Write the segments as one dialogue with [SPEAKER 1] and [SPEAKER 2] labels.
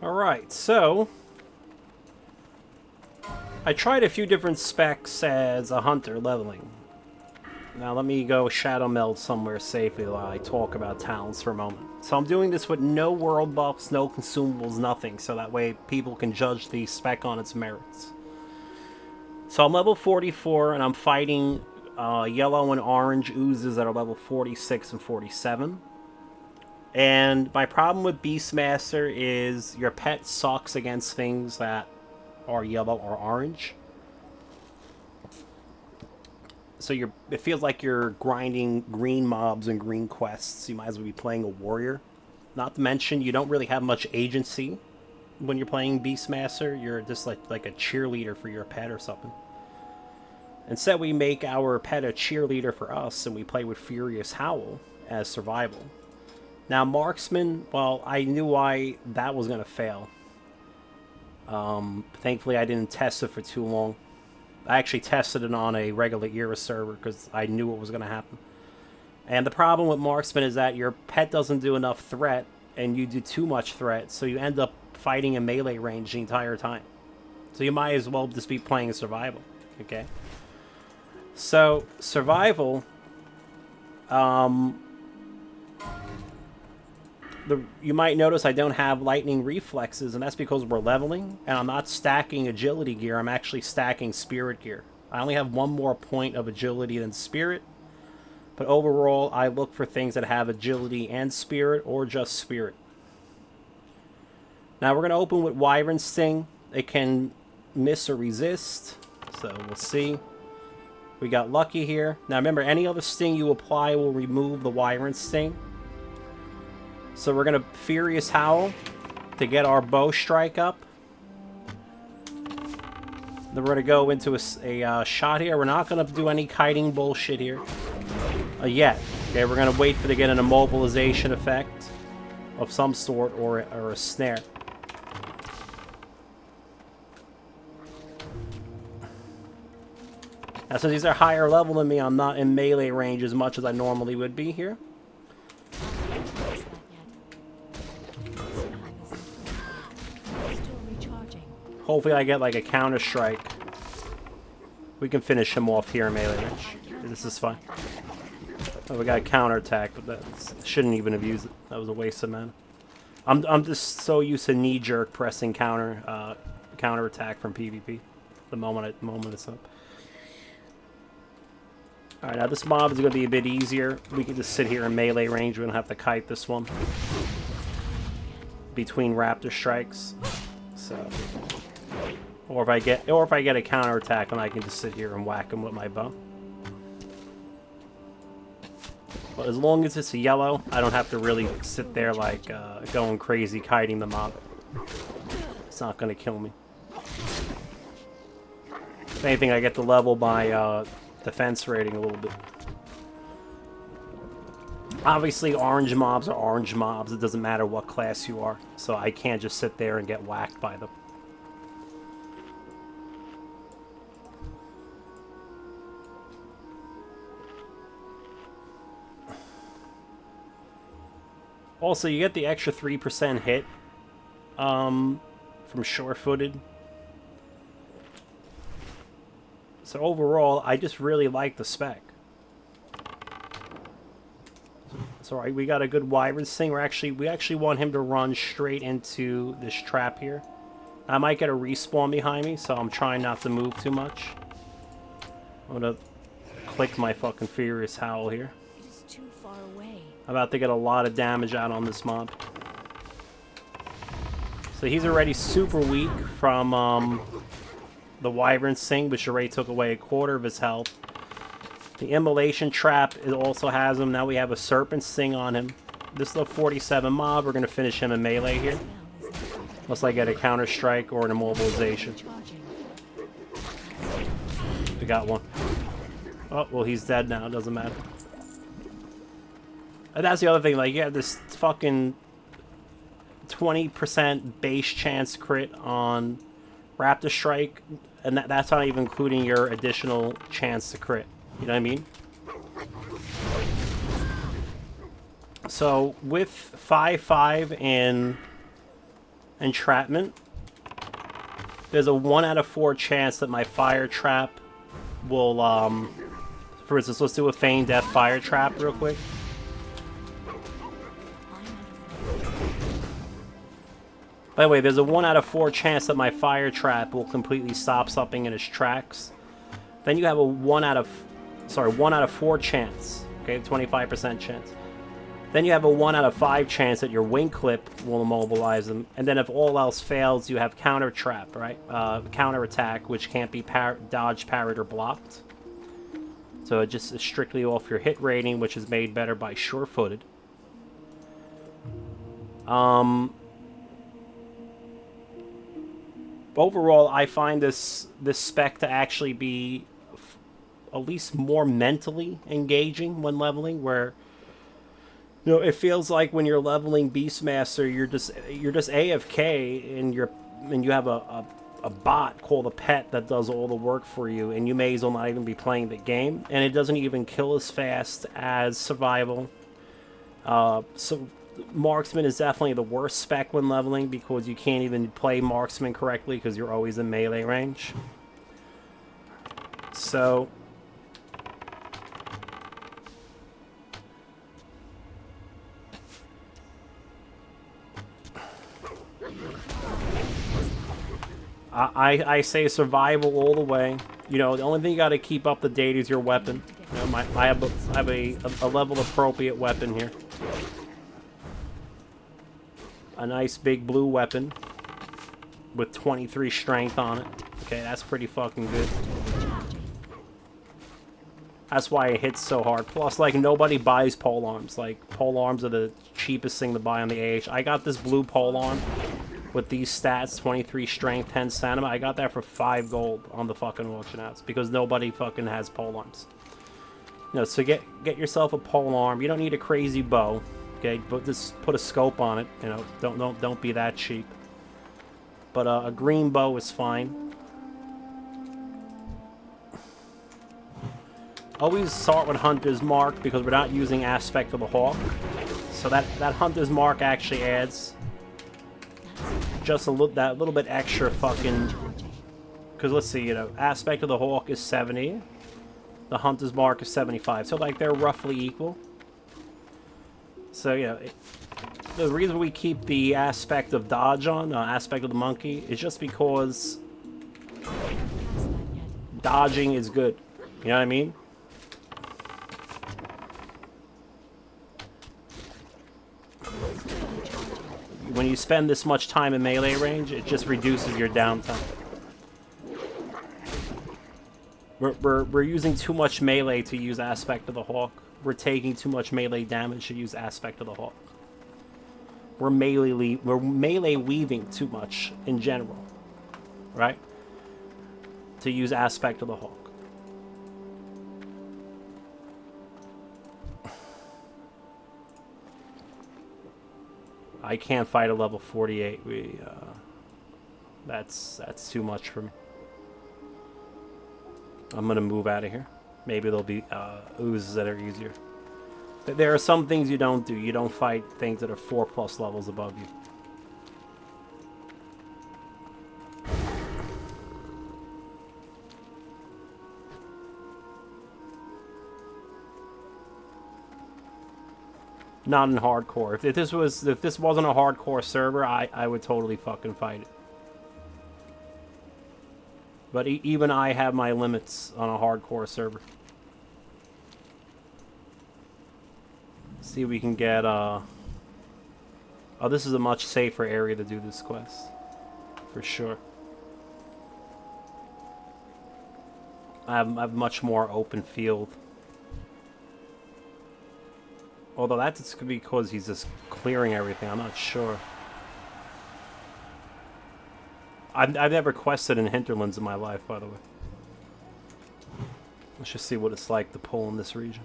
[SPEAKER 1] Alright, so I tried a few different specs as a hunter leveling. Now let me go shadow meld somewhere safely while I talk about talents for a moment. So I'm doing this with no world buffs, no consumables, nothing, so that way people can judge the spec on its merits. So I'm level 44 and I'm fighting yellow and orange oozes that are level 46 and 47. And my problem with Beastmaster is your pet sucks against things that are yellow or orange. So it feels like you're grinding green mobs and green quests. You might as well be playing a warrior. Not to mention, you don't really have much agency when you're playing Beastmaster. You're just like a cheerleader for your pet or something. Instead, we make our pet a cheerleader for us, and we play with Furious Howl as survival. Now, Marksman, well, I knew why that was going to fail. Thankfully, I didn't test it for too long. I actually tested it on a regular era server because I knew what was going to happen. And the problem with Marksman is that your pet doesn't do enough threat, and you do too much threat, so you end up fighting in melee range the entire time. So you might as well just be playing survival, okay? So, survival, you might notice I don't have lightning reflexes, and that's because we're leveling, and I'm not stacking agility gear, I'm actually stacking spirit gear. I only have one more point of agility than spirit, but overall I look for things that have agility and spirit, or just spirit. Now we're going to open with Wyvern Sting. It can miss or resist, so we'll see. We got lucky here. Now remember, any other sting you apply will remove the Wyvern Sting. So we're going to Furious Howl to get our bow strike up. Then we're going to go into a shot here. We're not going to do any kiting bullshit here yet. Okay, we're going to wait for to get an immobilization effect of some sort or a snare. Now, since these are higher level than me, I'm not in melee range as much as I normally would be here. Hopefully I get like a counter strike. We can finish him off here in melee range. This is fine. Oh, we got a counter attack, but that shouldn't even have used it. That was a waste of mana. I'm just so used to knee jerk pressing counter attack from PvP. The moment it's up. Alright, now this mob is going to be a bit easier. We can just sit here in melee range. We don't have to kite this one. Between raptor strikes. So, or if I get a counter attack, then I can just sit here and whack him with my bow. But as long as it's a yellow, I don't have to really sit there like going crazy kiting the mob. It's not going to kill me. If anything, I get to level my defense rating a little bit. Obviously, orange mobs are orange mobs. It doesn't matter what class you are. So I can't just sit there and get whacked by them. Also, you get the extra 3% hit from sure-footed. So overall, I just really like the spec. So right, we got a good Wyvern Sting. We actually want him to run straight into this trap here. I might get a respawn behind me, so I'm trying not to move too much. I'm gonna click my fucking Furious Howl here.
[SPEAKER 2] It is too far away.
[SPEAKER 1] I'm about to get a lot of damage out on this mob. So he's already super weak from the Wyvern Sting, which already took away a quarter of his health. The Immolation Trap also has him. Now we have a Serpent Sting on him. This little 47 mob, we're going to finish him in melee here. Unless I get a counter strike or an immobilization. We got one. Oh, well, he's dead now. It doesn't matter. And that's the other thing. Like, you have this fucking 20% base chance crit on Raptor Strike. And that's not even including your additional chance to crit. You know what I mean? So, with 5-5 in entrapment, there's a 1 out of 4 chance that my fire trap will, for instance, let's do a feign death fire trap real quick. By the way, there's a 1 out of 4 chance that my fire trap will completely stop something in its tracks. Then you have a 1 out of 4 chance, okay, 25% chance. Then you have a 1 out of 5 chance that your wing clip will immobilize them. And then if all else fails, you have counter trap, right? Counter attack, which can't be dodged, parried, or blocked. So it just is strictly off your hit rating, which is made better by sure-footed. Overall, I find this spec to actually be at least more mentally engaging when leveling, where it feels like when you're leveling Beastmaster, you're just AFK and you have a bot called a pet that does all the work for you, and you may as well not even be playing the game, and it doesn't even kill as fast as survival. So marksman is definitely the worst spec when leveling because you can't even play marksman correctly because you're always in melee range. So I say survival all the way. The only thing you got to keep up to date is your weapon. I have a level appropriate weapon here. A nice big blue weapon with 23 strength on it. Okay, that's pretty fucking good. That's why it hits so hard. Plus, like, nobody buys polearms. Like, polearms are the cheapest thing to buy on the AH. I got this blue polearm with these stats, 23 strength, 10 stamina. I got that for 5 gold on the fucking auction house because nobody fucking has polearms. So get yourself a polearm. You don't need a crazy bow. Okay, but just put a scope on it. Don't be that cheap. But a green bow is fine. Always start with Hunter's Mark because we're not using Aspect of the Hawk. So that Hunter's Mark actually adds just that little bit extra fucking. Because let's see, Aspect of the Hawk is 70. The Hunter's Mark is 75. So like they're roughly equal. So, the reason we keep the aspect of dodge on, aspect of the monkey, is just because dodging is good. You know what I mean? When you spend this much time in melee range, it just reduces your downtime. We're using too much melee to use Aspect of the Hawk. We're taking too much melee damage to use Aspect of the Hawk. We're melee weaving too much in general, right? To use Aspect of the Hawk. I can't fight a level 48. That's too much for me. I'm gonna move out of here. Maybe there'll be oozes that are easier. There are some things you don't do. You don't fight things that are 4+ levels above you. Not in hardcore. If this wasn't a hardcore server, I would totally fucking fight it. But even I have my limits on a hardcore server. See if we can get, oh, this is a much safer area to do this quest. For sure. I have much more open field. Although that's because he's just clearing everything. I'm not sure. I've never quested in hinterlands in my life, by the way. Let's just see what it's like to pull in this region.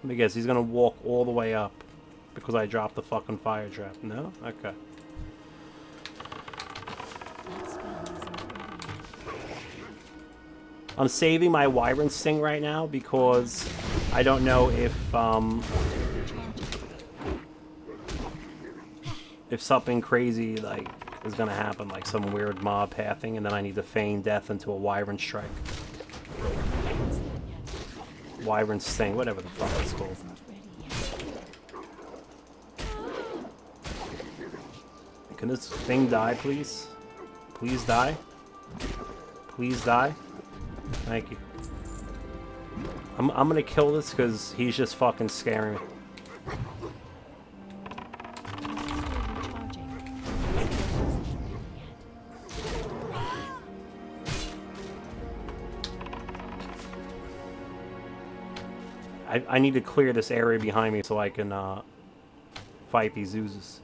[SPEAKER 1] Let me guess, he's gonna walk all the way up because I dropped the fucking fire trap. No? Okay. I'm saving my Wyvern Sting right now because I don't know if if something crazy like is gonna happen, like some weird mob pathing, and then I need to feign death into a wyvern strike. Wyvern sting, whatever the fuck it's called. Can this thing die, please? Please die. Please die. Thank you. I'm gonna kill this because he's just fucking scaring me. I need to clear this area behind me so I can fight these oozes.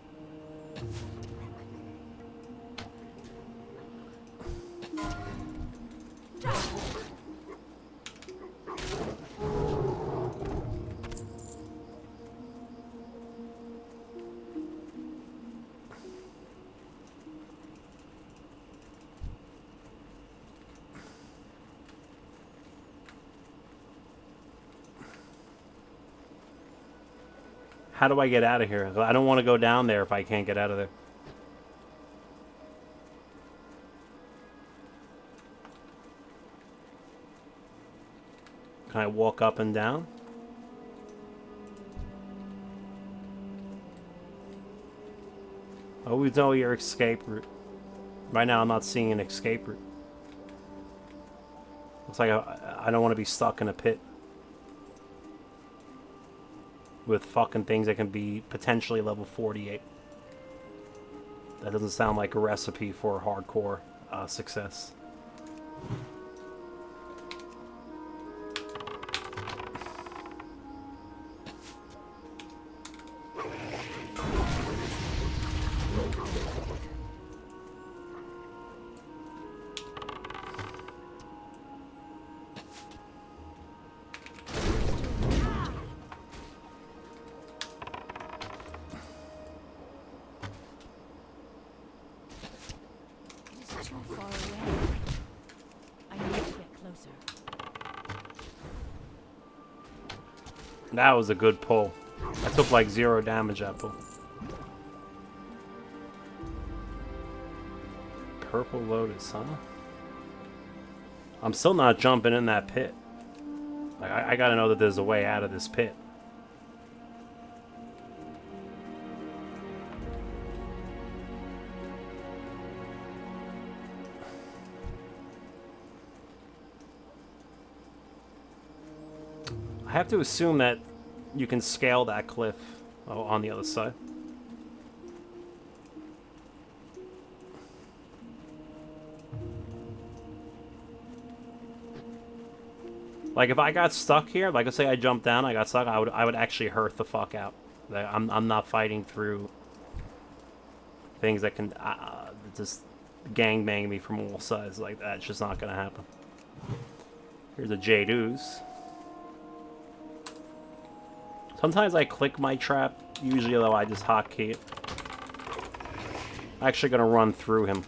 [SPEAKER 1] How do I get out of here? I don't want to go down there if I can't get out of there. Can I walk up and down? Always know your escape route. Right now I'm not seeing an escape route. Looks like I don't want to be stuck in a pit with fucking things that can be potentially level 48. That doesn't sound like a recipe for hardcore success. That was a good pull. I took like 0 damage that pull. Purple Lotus, huh? I'm still not jumping in that pit. Like, I gotta know that there's a way out of this pit. I have to assume that you can scale that cliff on the other side. Like if I got stuck here, like let's say I jumped down, I got stuck, I would actually hurt the fuck out. Like, I'm not fighting through things that can just gangbang me from all sides like that. It's just not gonna happen. Here's a Jade Ooze. Sometimes I click my trap, usually though I just hotkey it. I'm actually gonna run through him,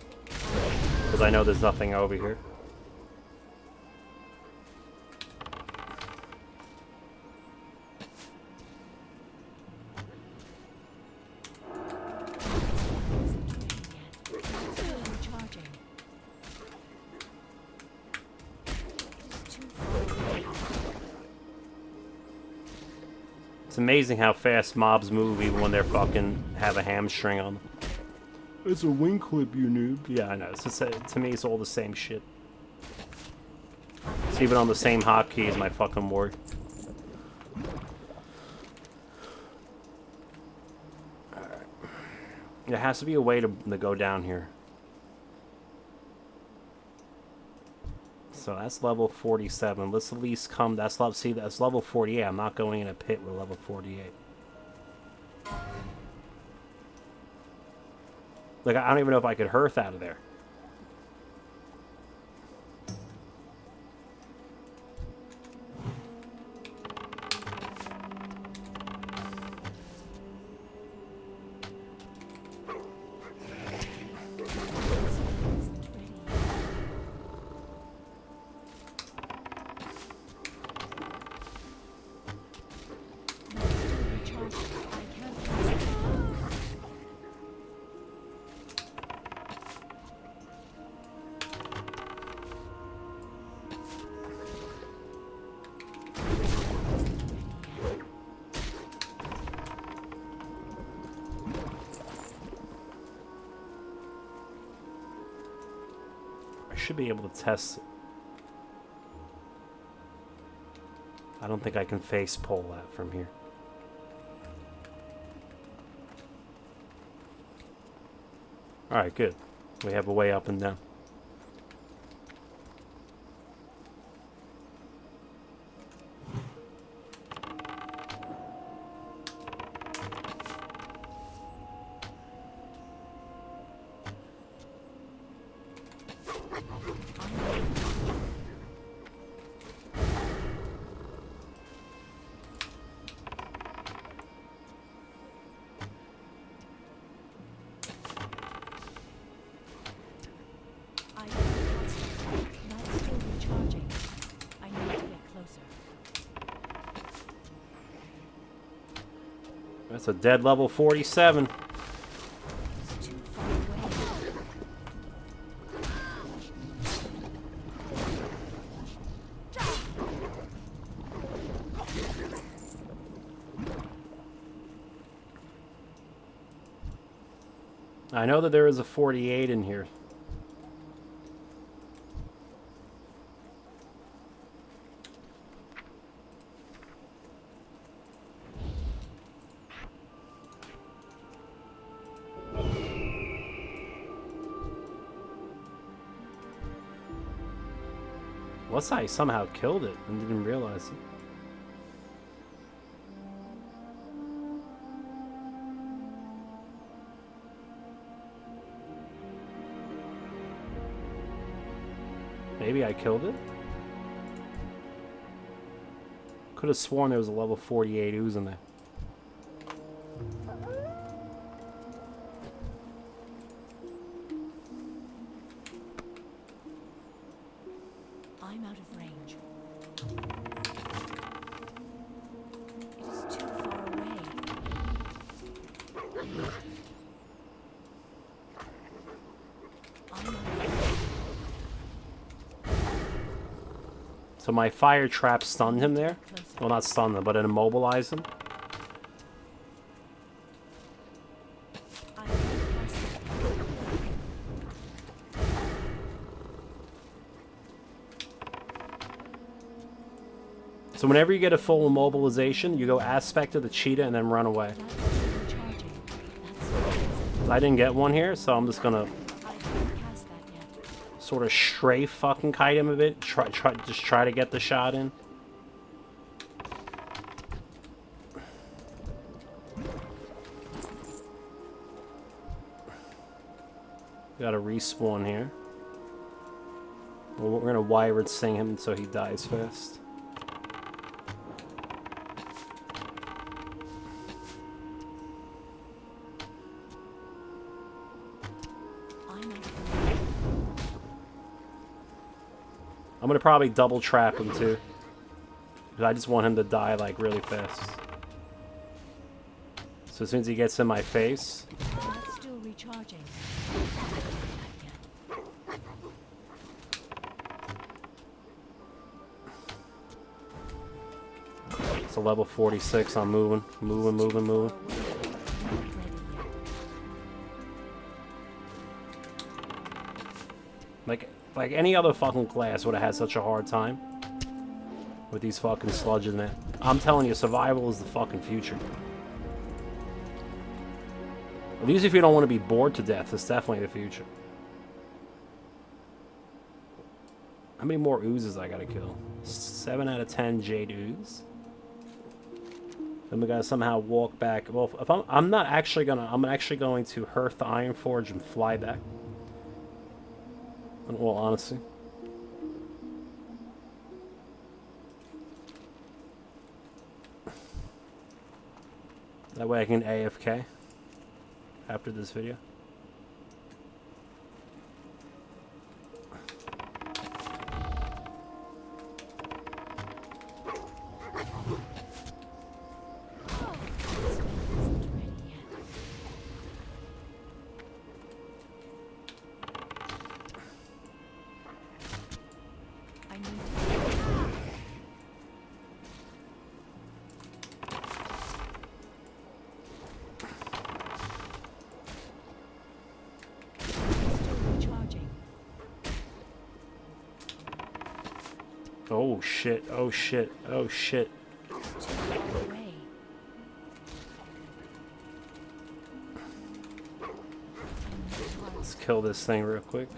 [SPEAKER 1] because I know there's nothing over here. It's amazing how fast mobs move even when they're fucking have a hamstring on them. It's a wing clip, you noob. Yeah, I know. It's just, to me, it's all the same shit. It's even on the same hotkey as my fucking ward. Alright. There has to be a way to go down here. So that's level 47. Let's at least come. That's level. See, that's level 48. I'm not going in a pit with level 48. Like I don't even know if I could hearth out of there. should be able to test it. I don't think I can face pull that from here. Alright, good. We have a way up and down. That's a dead level 47.
[SPEAKER 2] It's too far away.
[SPEAKER 1] I know that there is a 48 in here. Unless I somehow killed it and didn't realize it. Maybe I killed it? Could have sworn there was a level 48 ooze in there.
[SPEAKER 2] I'm out of range. It is too far away. I'm out of range.
[SPEAKER 1] So my fire trap stunned him there. Well, not stunned him, but it immobilized him. So whenever you get a full immobilization, you go aspect of the cheetah and then run away. I didn't get one here, so I'm just gonna sort of strafe fucking kite him a bit. Just try to get the shot in. Got a respawn here. Well, we're gonna Wyvern sing him so he dies fast. I'm gonna probably double trap him too. Because I just want him to die like really fast. So as soon as he gets in my face.
[SPEAKER 2] That's still recharging.
[SPEAKER 1] It's a level 46, I'm moving. Moving. Like any other fucking class would have had such a hard time with these fucking sludges in it. I'm telling you, survival is the fucking future. At least if you don't want to be bored to death, it's definitely the future. How many more oozes I gotta kill? 7 out of 10 jade ooze. Then we gotta somehow walk back. Well, if I'm actually going to Hearth the Iron Forge and fly back. In all honesty. That way I can AFK after this video. Oh shit, oh shit, oh shit.
[SPEAKER 2] It's too far away. I need
[SPEAKER 1] Let's
[SPEAKER 2] parts.
[SPEAKER 1] kill this thing real quick.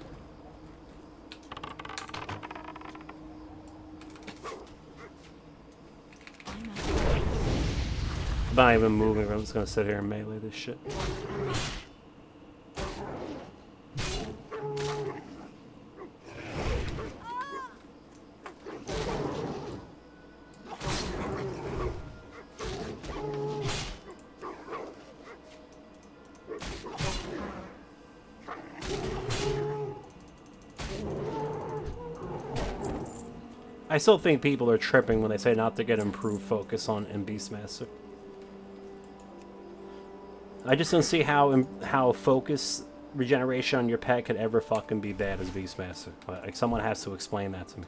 [SPEAKER 2] I'm out of range.
[SPEAKER 1] I'm not even moving, I'm just gonna sit here and melee this shit. I still think people are tripping when they say not to get improved focus on in Beastmaster. I just don't see how focus regeneration on your pet could ever fucking be bad as Beastmaster. Like, someone has to explain that to me.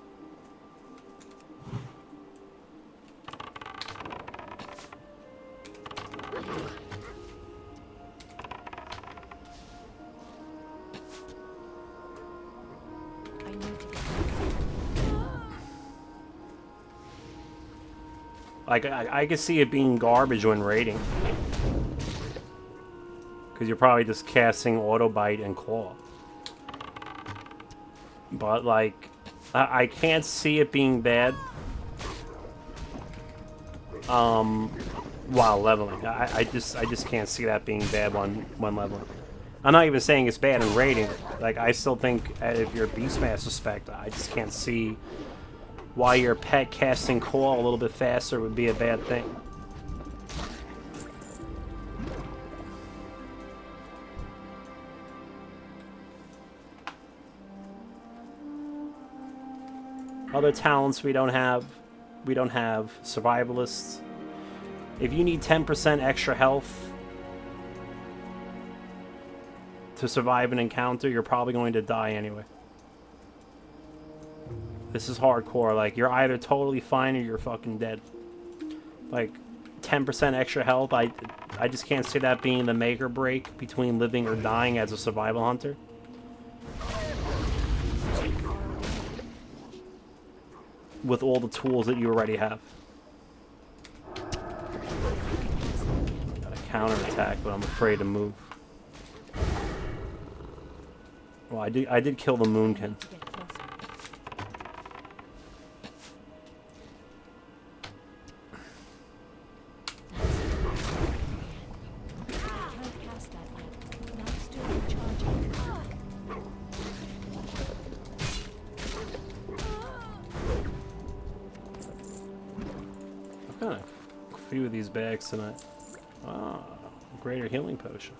[SPEAKER 2] I need to get closer.
[SPEAKER 1] Like, I could see it being garbage when raiding. Because you're probably just casting Auto Bite and Claw. But, like, I can't see it being bad while leveling. I just can't see that being bad when leveling. I'm not even saying it's bad in raiding. Like, I still think if you're a Beastmaster spec, I just can't see why your pet casting Claw a little bit faster would be a bad thing. Other talents we don't have survivalists. If you need 10% extra health to survive an encounter, you're probably going to die anyway. This is hardcore. Like, you're either totally fine or you're fucking dead. Like, 10% extra health, I just can't see that being the make or break between living or dying as a survival hunter. With all the tools that you already have. Got a counterattack, but I'm afraid to move. Well, I did kill the Moonkin.
[SPEAKER 2] To get closer. I can't cast that yet. That's still recharging.
[SPEAKER 1] I've got a few of these bags tonight. Ah, greater healing potion.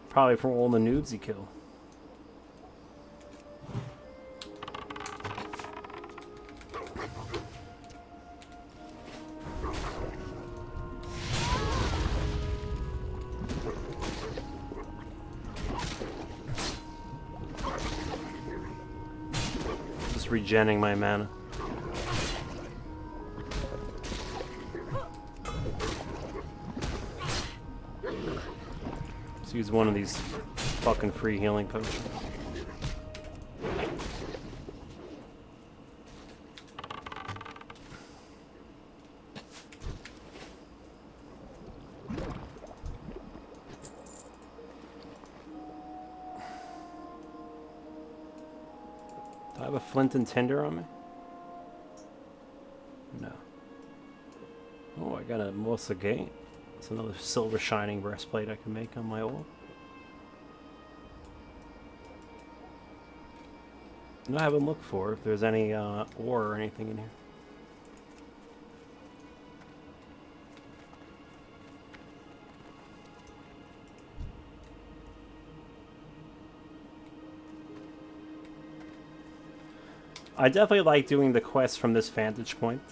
[SPEAKER 1] Probably from all the nudes he killed. Just regenning my mana. Let's use one of these fucking free healing potions. Do I have a flint and tinder on me? No. Oh, I got a Mosa Gate. It's another silver shining breastplate I can make on my orb. No, I haven't looked for if there's any ore or anything in here. I definitely like doing the quest from this vantage point.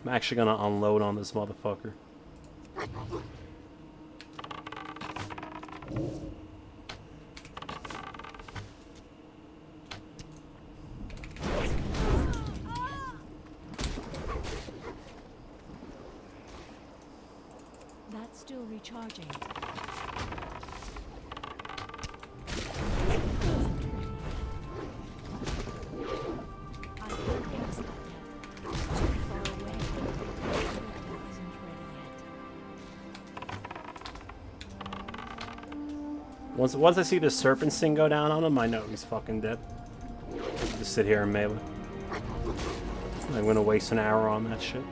[SPEAKER 1] I'm actually gonna unload on this motherfucker.
[SPEAKER 2] That's still recharging.
[SPEAKER 1] Once I see the serpent sting go down on him, I know he's fucking dead. Just sit here and melee. I'm gonna waste an hour on that shit.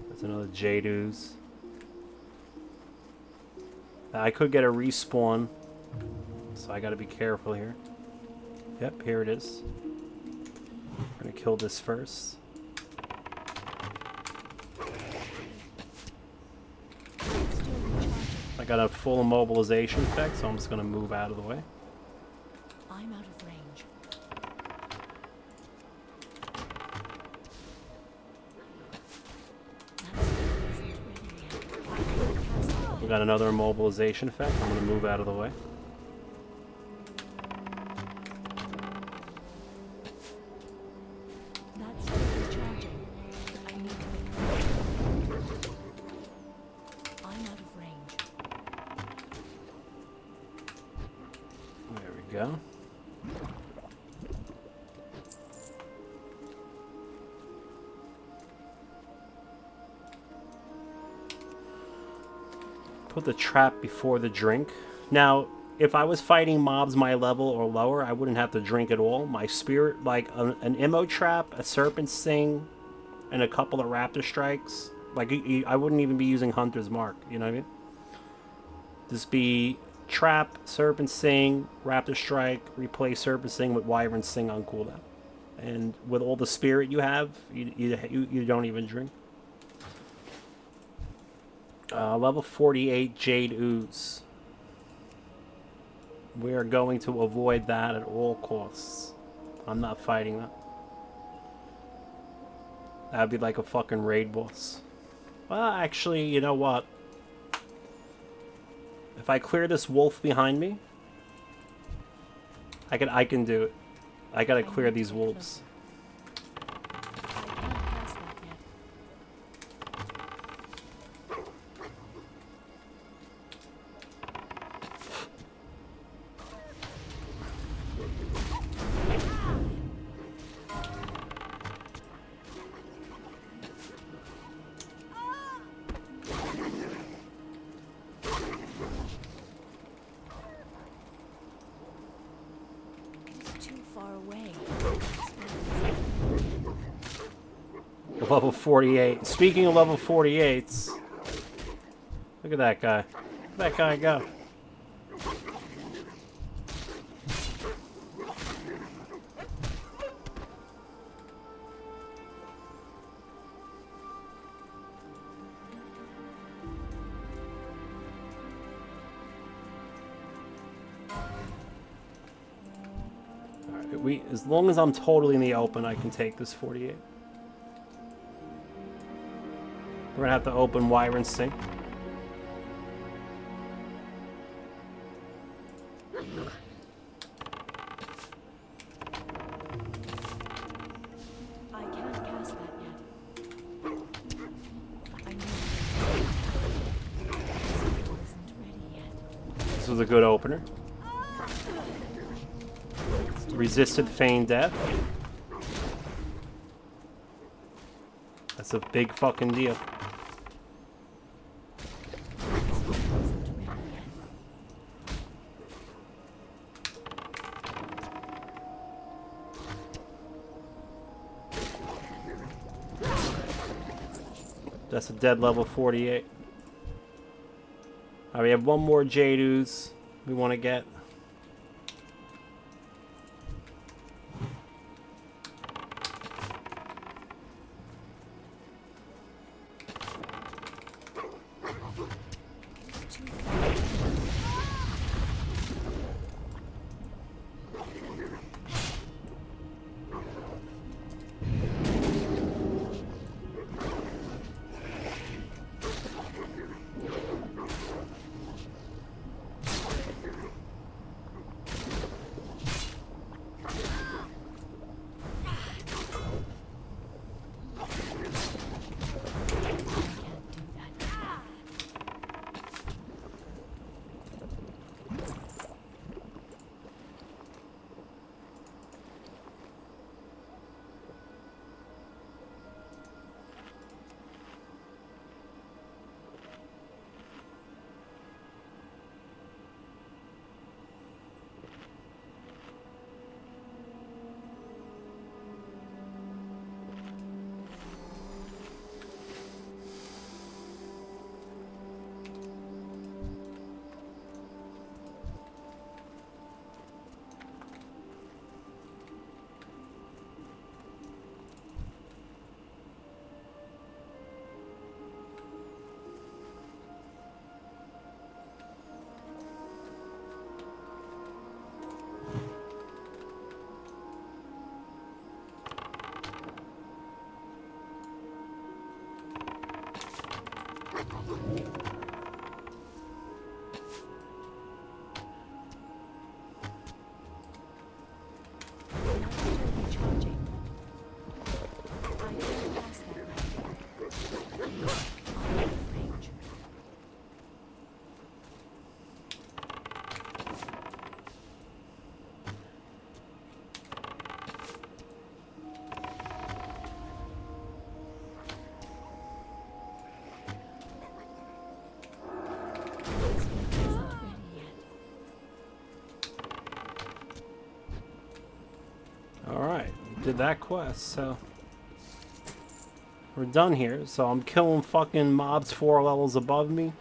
[SPEAKER 1] There's another Jade Ooze. I could get a respawn, so I gotta be careful here. Yep, here it is. I'm gonna kill this first. I got a full immobilization effect, so I'm just gonna move out of the way.
[SPEAKER 2] I'm out of range.
[SPEAKER 1] We got another immobilization effect. I'm gonna move out of the way.
[SPEAKER 2] That's still charging. I need to make I'm out of range.
[SPEAKER 1] There we go. Put the trap before the drink. Now, if I was fighting mobs my level or lower, I wouldn't have to drink at all. My spirit, like an immo trap, a serpent sting, and a couple of raptor strikes. Like, I wouldn't even be using Hunter's Mark, you know what I mean? Just be trap, serpent sting, raptor strike, replace serpent sting with wyvern sting on cooldown. And with all the spirit you have, you don't even drink. Level 48 Jade Ooze. We are going to avoid that at all costs. I'm not fighting that. That'd be like a fucking raid boss. Well, actually, you know what? If I clear this wolf behind me, I can do it. I gotta clear these wolves. Level 48. Speaking of level 48s, look at that guy. Look at that guy go. Alright, as long as I'm totally in the open, I can take this 48. We're gonna have to open wyvern sting.
[SPEAKER 2] I can't cast that yet. I know isn't ready yet.
[SPEAKER 1] This was a good opener. Resisted feign death. That's a big fucking deal. That's a dead level 48. Alright, we have one more Jade Ooze we want to get. did that quest, so we're done here. So I'm killing fucking mobs 4 levels above me.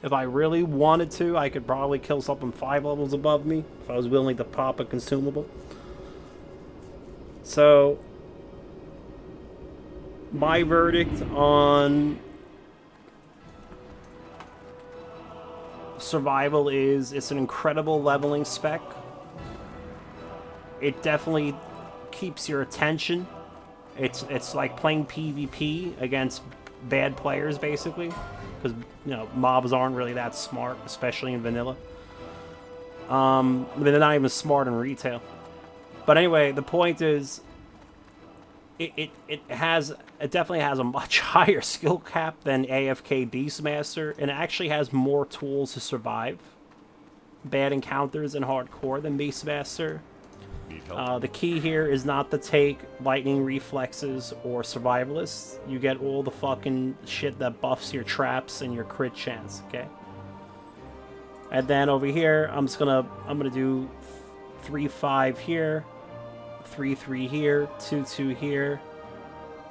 [SPEAKER 1] If I really wanted to, I could probably kill something 5 levels above me if I was willing to pop a consumable. So my verdict on survival is it's an incredible leveling spec. It definitely keeps your attention. It's like playing PvP against bad players, basically, because mobs aren't really that smart, especially in vanilla. They're not even smart in retail. But anyway, the point is, it definitely has a much higher skill cap than AFK Beastmaster, and it actually has more tools to survive bad encounters in hardcore than Beastmaster. The key here is not to take lightning reflexes or survivalists. You get all the fucking shit that buffs your traps and your crit chance, okay? And then over here, I'm gonna do 3-5 here, 3-3 here, 2-2 here.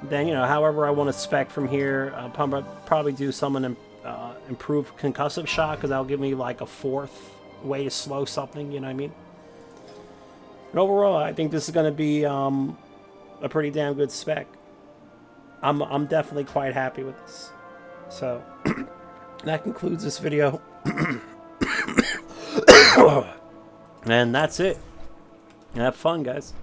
[SPEAKER 1] Then, however I want to spec from here, I'll probably do some improved concussive shot, because that'll give me like a 4th way to slow something, you know what I mean? And overall, I think this is going to be a pretty damn good spec. I'm definitely quite happy with this. So, that concludes this video. And that's it. Have fun, guys.